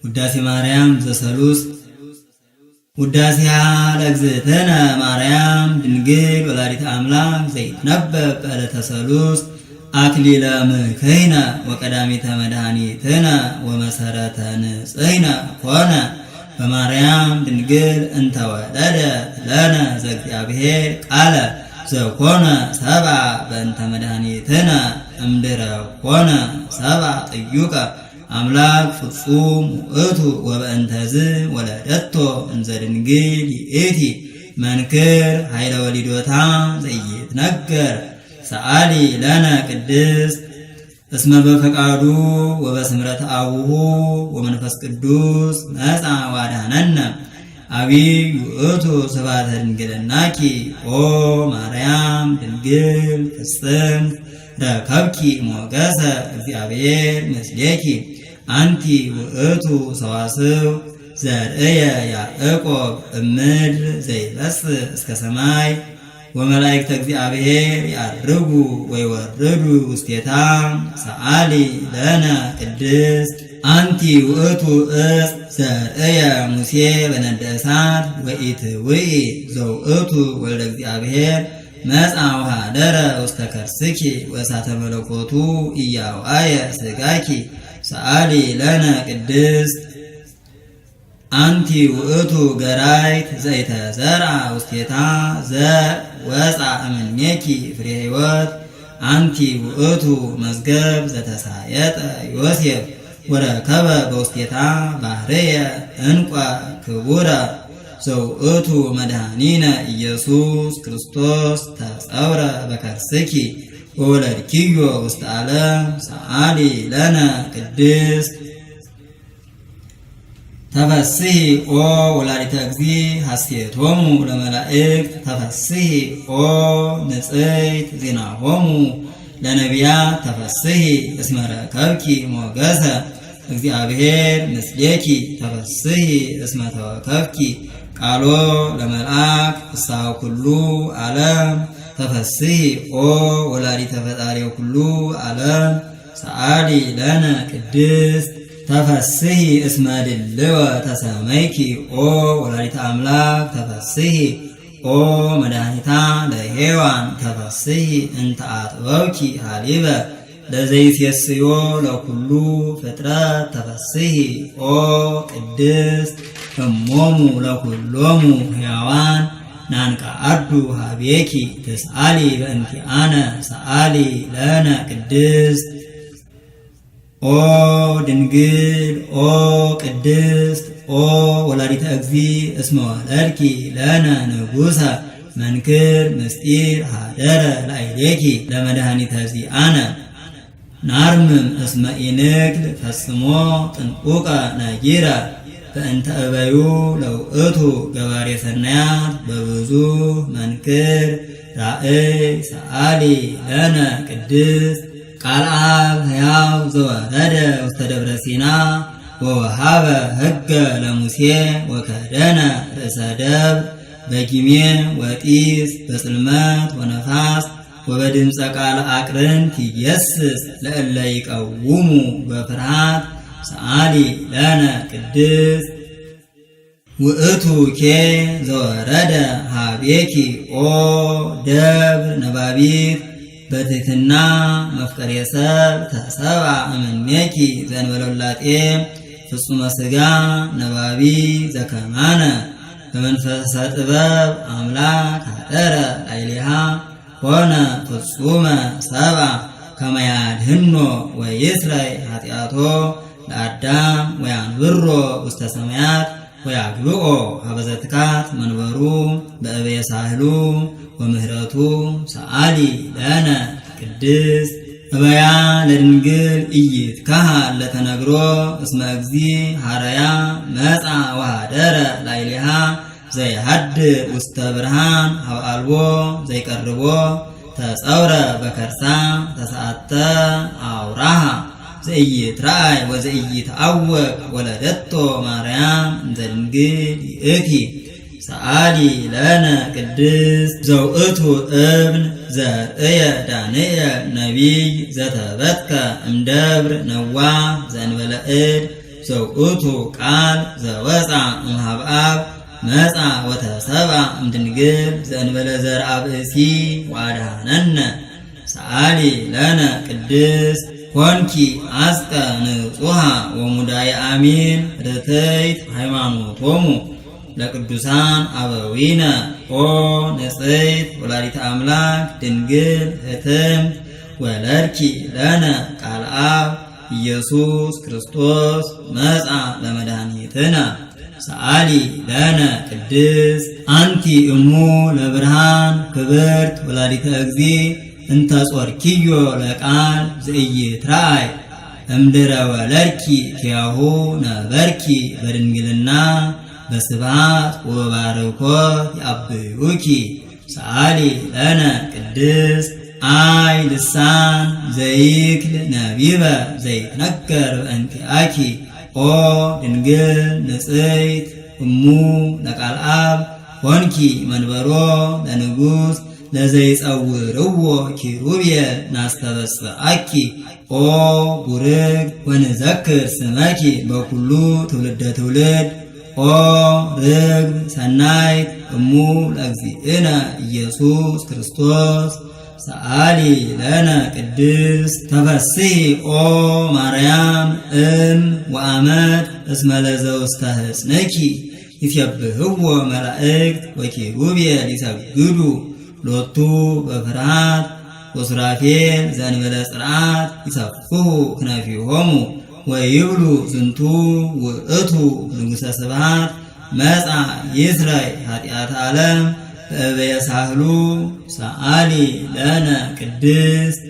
ውዳሴ ማርያም ዘሰሉስ ውዳሴሃ ለእግዝእትነ ማርያም ድንግል ወላዲተ አምላክ ዘይትነበብ በዕለተ ሰሉስ አክሊለ ምክህነ ወቀዳሚተ መድኃኒትነ ወመሰረተ ንጽሕነ ኮነ በማርያም ድንግል እንተ ወለደት ለነ ዘእግዚአብሔር ቃለ ዘኮነ ሰብአ በእንተ መድኃኒትነ እምድኅረ ኮነ ሰብአ ጥዩቀ አምላክ ፍጹም ውእቱ ወበእንተዝ ወለደቶ እንዘ ድንግል ይእቲ መንክር ኃይለ ወሊዶታ ዘይትነገር ሰአሊ ለነ ቅድስት እስመ በፈቃዱ ወበስምረት አቡሁ ወመንፈስ ቅዱስ መጻ ዋዳነነ አቢይ ውእቱ ስብሐተ ድንግልናኪ ኦ ማርያም ድንግል ፍጽምት ረከብኪ ሞገሰ እግዚአብሔር ምስሌኪ አንቲ ውእቱ ሰዋስው ዘርእየ ያዕቆብ እምድር ዘይበጽሕ እስከ ሰማይ ወመላእክተ እግዚአብሔር ያርጉ ወይወርዱ ውስቴታ ሰአሊ ለነ ቅድስት አንቲ ውእቱ ዕፅ ዘርእየ ሙሴ በነደ እሳት ወኢትውኢ ዘውእቱ ወልደ እግዚአብሔር መጻ ወኀደረ ውስተ ከርስኪ ወእሳተ መለኮቱ ኢያውአየ ሥጋኪ ሰአሊ ለነ ቅድስት አንቲ ውእቱ ገራይት ዘይተዘርአ ውስቴታ ዘወፃ እምኔኪ ፍሬ ሕይወት አንቲ ውእቱ መዝገብ ዘተሳየጠ ዮሴፍ ወረከበ በውስቴታ ባህርየ እንቋ ክቡረ ዘውእቱ መድኃኒነ ኢየሱስ ክርስቶስ ተጸውረ በከርስኪ ወወለድኪዮ ውስተ ዓለም ሰአሊ ለነ ቅድስት ተፈስሒ ኦ ወላዲተ እግዚእ ሐሴቶሙ ለመላእክት ተፈስሒ ኦ ንጽሕት ዜናሆሙ ለነቢያት ተፈስሒ እስመ ረከብኪ ሞገሰ እግዚአብሔር ምስሌኪ ተፈስሒ እስመ ተወከፍኪ ቃሎ ለመልአክ ፍስሐ ኩሉ ዓለም ተፈስሒ ኦ ወላዲተ ፈጣሪ ኩሉ ዓለም ሰአሊ ለነ ቅድስት ተፈስሒ እስመ ድልወ ተሰመይኪ ኦ ወላዲተ አምላክ ተፈስሒ ኦ መድኃኒታ ለሔዋን ተፈስሒ እንተ አጥበብኪ ሀሊበ ለዘይሴስዮ ለኩሉ ፍጥረት ተፈስሒ ኦ ቅድስት እሞሙ ለኩሎሙ ሕያዋን ናንቃአዱ ሀቤኪ ትስአሊ በእንቲአነ ሰአሊ ለነ ቅድስት ኦ ድንግል ኦ ቅድስት ኦ ወላዲተ እግዚእ እስመ ወለድኪ ለነ ንጉሠ መንክር ምስጢር ሀደረ ላዕሌኪ ለመድኃኒተ ዚአነ ናርምም እስመ ኢንክል ፈጽሞ ጥንቁቀ ነጊረ በእንተ እበዩ ለውእቱ ገባሬ ሰናያት በብዙ መንክር ራእይ ሰአሊ ለነ ቅድስት ቃል አብ ሕያው ዘወረደ ውስተ ደብረ ሲና ወወሃበ ሕገ ለሙሴ ወከደነ ርእሰ ደብር በጊሜ ወጢስ በጽልመት ወነፋስ ወበድምፀ ቃል አቅርንት ይየስስ ለእለ ይቀውሙ በፍርሃት ሰአሊ ለነ ቅድስት ውእቱ ኬ ዘወረደ ሀቤኪ ኦ ደብር ነባቢት በትሕትና መፍቀሬ ሰብ ተሰብአ እምኔኪ ዘእንበለ ውላጤ ፍጹመ ሥጋ ነባቢ ዘከማነ በመንፈሰ ጥበብ አምላክ ሀደረ ላዕሌሃ ኮነ ፍጹመ ሰብአ ከመ ያድኅኖ ወይስረይ ኃጢአቶ ለአዳም ወያንብሮ ውስተ ሰማያት ወያግብኦ ሀበ ዘትካት መንበሩ በእበየ ሳህሉ ወምህረቱ ሰአሊ ለነ ቅድስት እበያ ለድንግል ኢይትከሀል ለተነግሮ እስመ እግዚእ ሐረያ መጻ ወኀደረ ላዕሌሃ ዘይሃድር ውስተ ብርሃን ሀበ አልቦ ዘይቀርቦ ተጸውረ በከርሳ ተሰአተ አውራሃ ዘኢይትረአይ ወዘኢይትዐወቅ ወለደቶ ማርያም እንተ ድንግል ይእቲ ሰአሊ ለነ ቅድስት ዘውእቱ እብን ዘርእየ ዳንኤል ነቢይ ዘተበትከ እምደብር ነዋህ ዘእንበለ እድ ዘውእቱ ቃል ዘወፃ እምሃብአብ መጻ ወተሰብአ እምድንግል ዘእንበለ ዘርአ ብእሲ ወአድኀነነ ሰአሊ ለነ ቅድስት ኮንኪ አስቀ ንጹሐ ወሙዳየ አሚን ርትዕት ሃይማኖቶሙ ለቅዱሳን አበዊነ ኦ ንጽሕት ወላዲተ አምላክ ድንግል ህትምት ወለድኪ ለነ ቃል አብ ኢየሱስ ክርስቶስ መጻ ለመድኃኒትነ ሰአሊ ለነ ቅድስት አንቲ እሙ ለብርሃን ክብርት ወላዲተ እግዚእ እንተ ጾርኪዮ ለቃል ዘኢይትረአይ እምድረ ወለድኪ ኪያሁ ነበርኪ በድንግልና በስብሐት ወበባርኮት ያብዩኪ ሰአሊ ለነ ቅድስት አይ ልሳን ዘይክል ነቢበ ዘይትነገር በእንቲአኪ ኦ ድንግል ንጽሕት እሙ ለቃል አብ ኮንኪ መንበሮ ለንጉሥ ለዘይጸውርዎ ኪሩቤል ናስተበጽአኪ ኦ ቡርክት ወንዘክር ስመኪ በኩሉ ትውልደ ትውልድ ኦ ርግብ ሰናይት እሙ ለእግዚእነ ኢየሱስ ክርስቶስ ሰአሊ ለነ ቅድስት ተፈሥሒ ኦ ማርያም እም ወአመት እስመ ለዘውስተ ሕፅንኪ ይሴብሕዎ መላእክት ወኪሩቤል ይሰግዱ ሎቱ በፍርሃት ወሱራፌል ዘእንበለ ጽርዓት ይሰፍሑ ክነፊሆሙ ወይብሉ ዝንቱ ውእቱ ንጉሠ ስብሐት መጻ ይስረይ ኃጢአተ ዓለም በእበየ ሳህሉ ሰአሊ ለነ ቅድስት